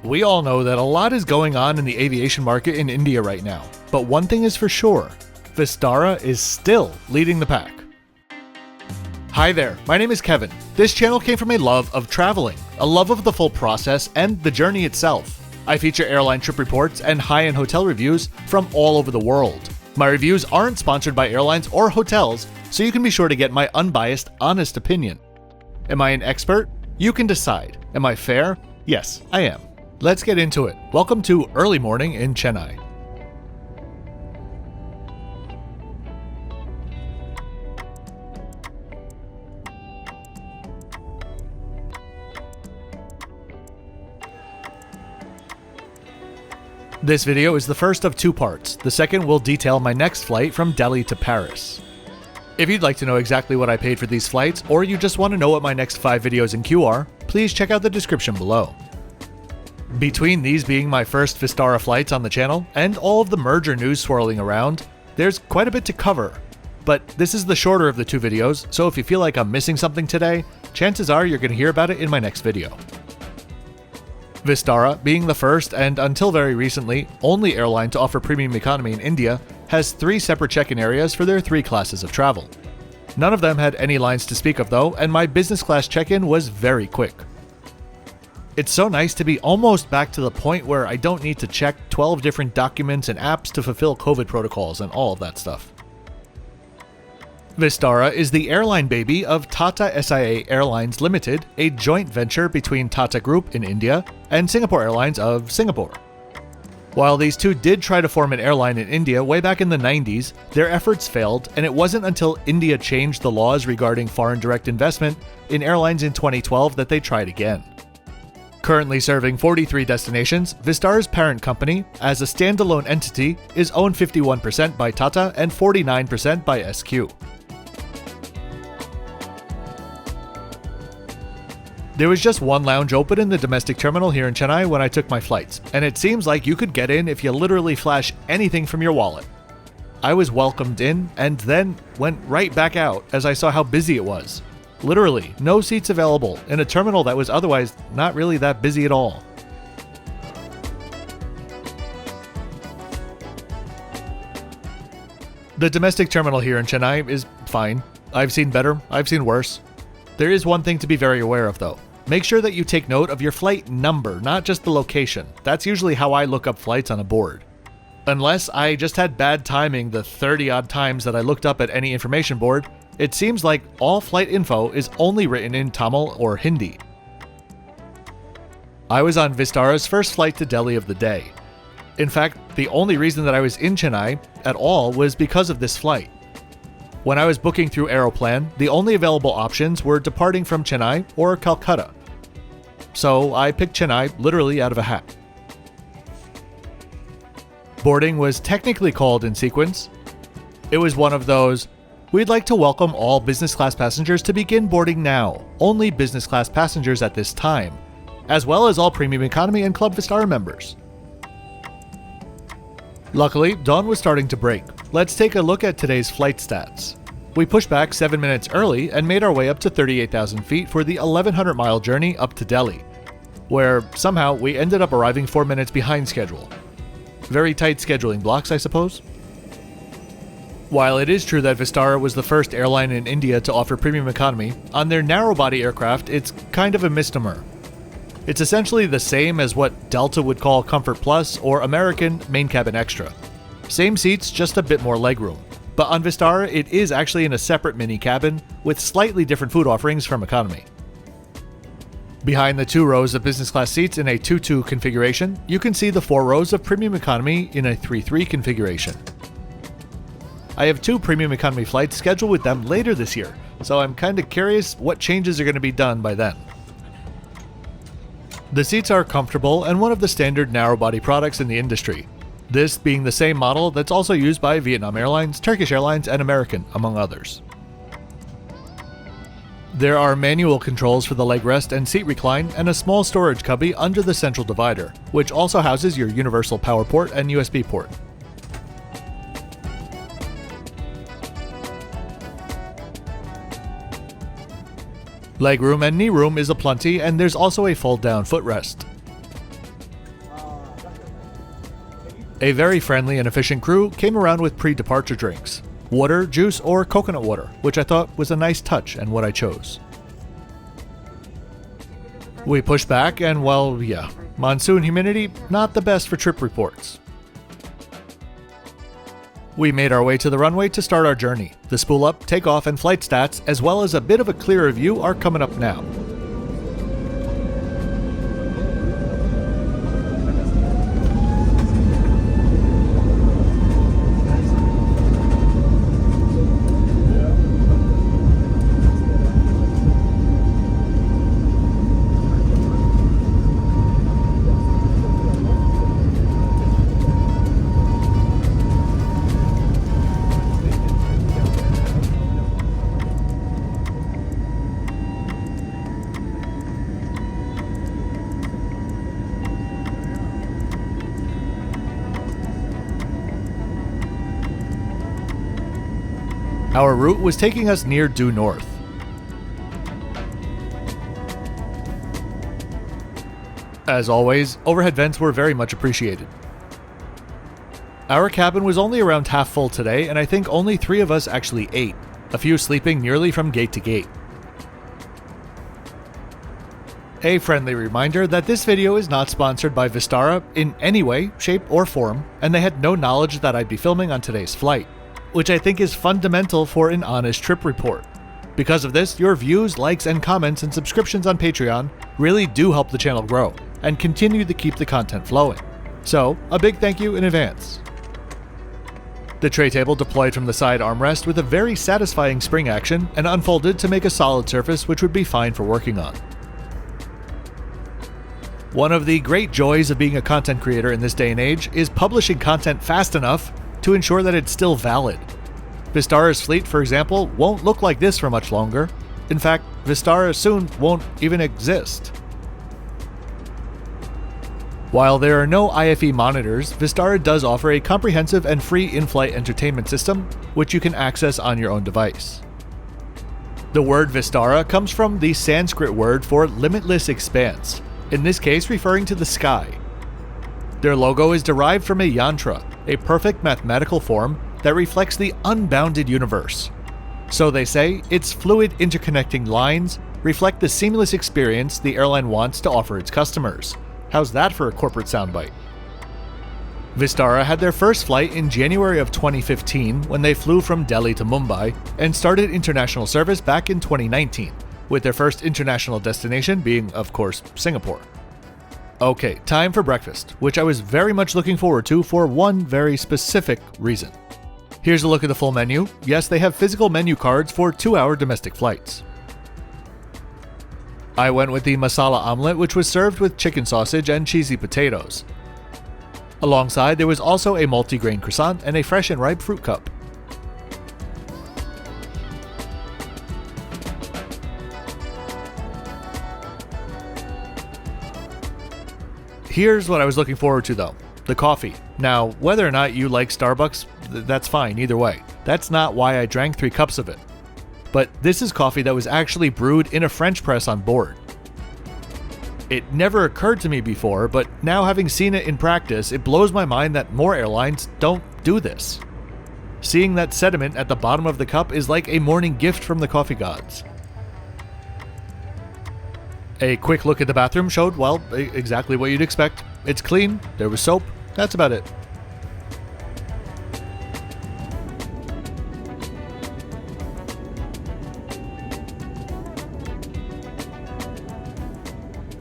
We all know that a lot is going on in the aviation market in India right now, but one thing is for sure, Vistara is still leading the pack. Hi there, my name is Kevin. This channel came from a love of traveling, a love of the full process and the journey itself. I feature airline trip reports and high-end hotel reviews from all over the world. My reviews aren't sponsored by airlines or hotels, so you can be sure to get my unbiased, honest opinion. Am I an expert? You can decide. Am I fair? Yes, I am. Let's get into it. Welcome to Early Morning in Chennai. This video is the first of two parts. The second will detail my next flight from Delhi to Paris. If you'd like to know exactly what I paid for these flights, or you just want to know what my next 5 videos in queue are, please check out the description below. Between these being my first Vistara flights on the channel, and all of the merger news swirling around, there's quite a bit to cover. But this is the shorter of the two videos, so if you feel like I'm missing something today, chances are you're going to hear about it in my next video. Vistara, being the first and until very recently only airline to offer premium economy in India, has 3 separate check-in areas for their 3 classes of travel. None of them had any lines to speak of though, and my business class check-in was very quick. It's so nice to be almost back to the point where I don't need to check 12 different documents and apps to fulfill COVID protocols and all of that stuff. Vistara is the airline baby of Tata SIA Airlines Limited, a joint venture between Tata Group in India and Singapore Airlines of Singapore. While these two did try to form an airline in India way back in the 90s, their efforts failed, and it wasn't until India changed the laws regarding foreign direct investment in airlines in 2012 that they tried again. Currently serving 43 destinations, Vistara's parent company, as a standalone entity, is owned 51% by Tata and 49% by SQ. There was just one lounge open in the domestic terminal here in Chennai when I took my flights, and it seems like you could get in if you literally flash anything from your wallet. I was welcomed in and then went right back out as I saw how busy it was. Literally, no seats available in a terminal that was otherwise not really that busy at all. The domestic terminal here in Chennai is fine. I've seen better, I've seen worse. There is one thing to be very aware of though. Make sure that you take note of your flight number, not just the location. That's usually how I look up flights on a board. Unless I just had bad timing the 30 odd times that I looked up at any information board, it seems like all flight info is only written in Tamil or Hindi. I was on Vistara's first flight to Delhi of the day. In fact, the only reason that I was in Chennai at all was because of this flight. When I was booking through Aeroplan, the only available options were departing from Chennai or Calcutta. So I picked Chennai literally out of a hat. Boarding was technically called in sequence. It was one of those, "We'd like to welcome all business class passengers to begin boarding now. Only business class passengers at this time, as well as all premium economy and Club Vistara members." Luckily, dawn was starting to break. Let's take a look at today's flight stats. We pushed back 7 minutes early and made our way up to 38,000 feet for the 1,100-mile journey up to Delhi, where somehow we ended up arriving 4 minutes behind schedule. Very tight scheduling blocks, I suppose. While it is true that Vistara was the first airline in India to offer premium economy, on their narrow-body aircraft it's kind of a misnomer. It's essentially the same as what Delta would call Comfort Plus or American Main Cabin Extra. Same seats, just a bit more legroom. But on Vistara, it is actually in a separate mini cabin with slightly different food offerings from economy. Behind the 2 rows of business class seats in a 2-2 configuration, you can see the 4 rows of premium economy in a 3-3 configuration. I have 2 premium economy flights scheduled with them later this year, so I'm kinda curious what changes are going to be done by then. The seats are comfortable and one of the standard narrow-body products in the industry. This being the same model that's also used by Vietnam Airlines, Turkish Airlines, and American, among others. There are manual controls for the leg rest and seat recline, and a small storage cubby under the central divider, which also houses your universal power port and USB port. Legroom and knee room is aplenty, and there's also a fold-down footrest. A very friendly and efficient crew came around with pre-departure drinks, water, juice, or coconut water, which I thought was a nice touch and what I chose. We pushed back and, well, yeah, monsoon humidity, not the best for trip reports. We made our way to the runway to start our journey. The spool up, takeoff, and flight stats, as well as a bit of a clearer view, are coming up now. Our route was taking us near due north. As always, overhead vents were very much appreciated. Our cabin was only around half full today, and I think only 3 of us actually ate, a few sleeping nearly from gate to gate. A friendly reminder that this video is not sponsored by Vistara in any way, shape, or form, and they had no knowledge that I'd be filming on today's flight, which I think is fundamental for an honest trip report. Because of this, your views, likes, and comments and subscriptions on Patreon really do help the channel grow and continue to keep the content flowing. So, a big thank you in advance. The tray table deployed from the side armrest with a very satisfying spring action and unfolded to make a solid surface which would be fine for working on. One of the great joys of being a content creator in this day and age is publishing content fast enough to ensure that it's still valid. Vistara's fleet, for example, won't look like this for much longer. In fact, Vistara soon won't even exist. While there are no IFE monitors, Vistara does offer a comprehensive and free in-flight entertainment system, which you can access on your own device. The word Vistara comes from the Sanskrit word for limitless expanse, in this case referring to the sky. Their logo is derived from a yantra, a perfect mathematical form that reflects the unbounded universe. So they say its fluid interconnecting lines reflect the seamless experience the airline wants to offer its customers. How's that for a corporate soundbite? Vistara had their first flight in January of 2015 when they flew from Delhi to Mumbai and started international service back in 2019, with their first international destination being, of course, Singapore. Okay, time for breakfast, which I was very much looking forward to for one very specific reason. Here's a look at the full menu. Yes, they have physical menu cards for 2-hour domestic flights. I went with the masala omelette, which was served with chicken sausage and cheesy potatoes. Alongside, there was also a multi-grain croissant and a fresh and ripe fruit cup. Here's what I was looking forward to though, the coffee. Now, whether or not you like Starbucks, that's fine either way. That's not why I drank 3 cups of it. But this is coffee that was actually brewed in a French press on board. It never occurred to me before, but now having seen it in practice, it blows my mind that more airlines don't do this. Seeing that sediment at the bottom of the cup is like a morning gift from the coffee gods. A quick look at the bathroom showed, well, exactly what you'd expect. It's clean, there was soap, that's about it.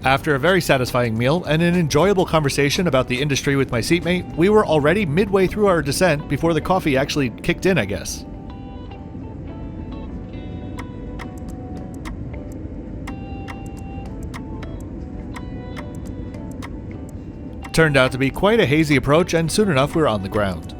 After a very satisfying meal and an enjoyable conversation about the industry with my seatmate, we were already midway through our descent before the coffee actually kicked in, I guess. Turned out to be quite a hazy approach, and soon enough we were on the ground.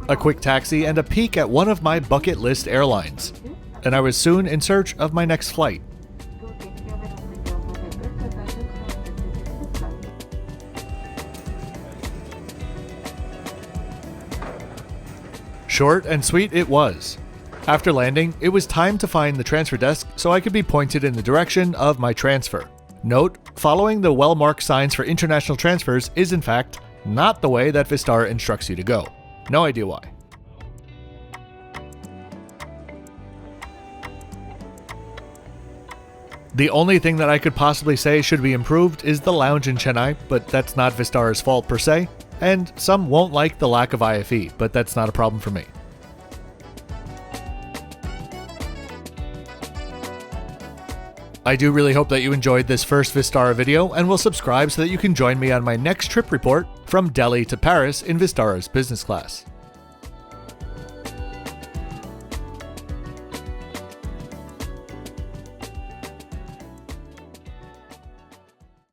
A quick taxi and a peek at one of my bucket list airlines, and I was soon in search of my next flight. Short and sweet it was. After landing, it was time to find the transfer desk so I could be pointed in the direction of my transfer. Note, following the well-marked signs for international transfers is in fact not the way that Vistara instructs you to go. No idea why. The only thing that I could possibly say should be improved is the lounge in Chennai, but that's not Vistara's fault per se, and some won't like the lack of IFE, but that's not a problem for me. I do really hope that you enjoyed this first Vistara video and will subscribe so that you can join me on my next trip report from Delhi to Paris in Vistara's business class.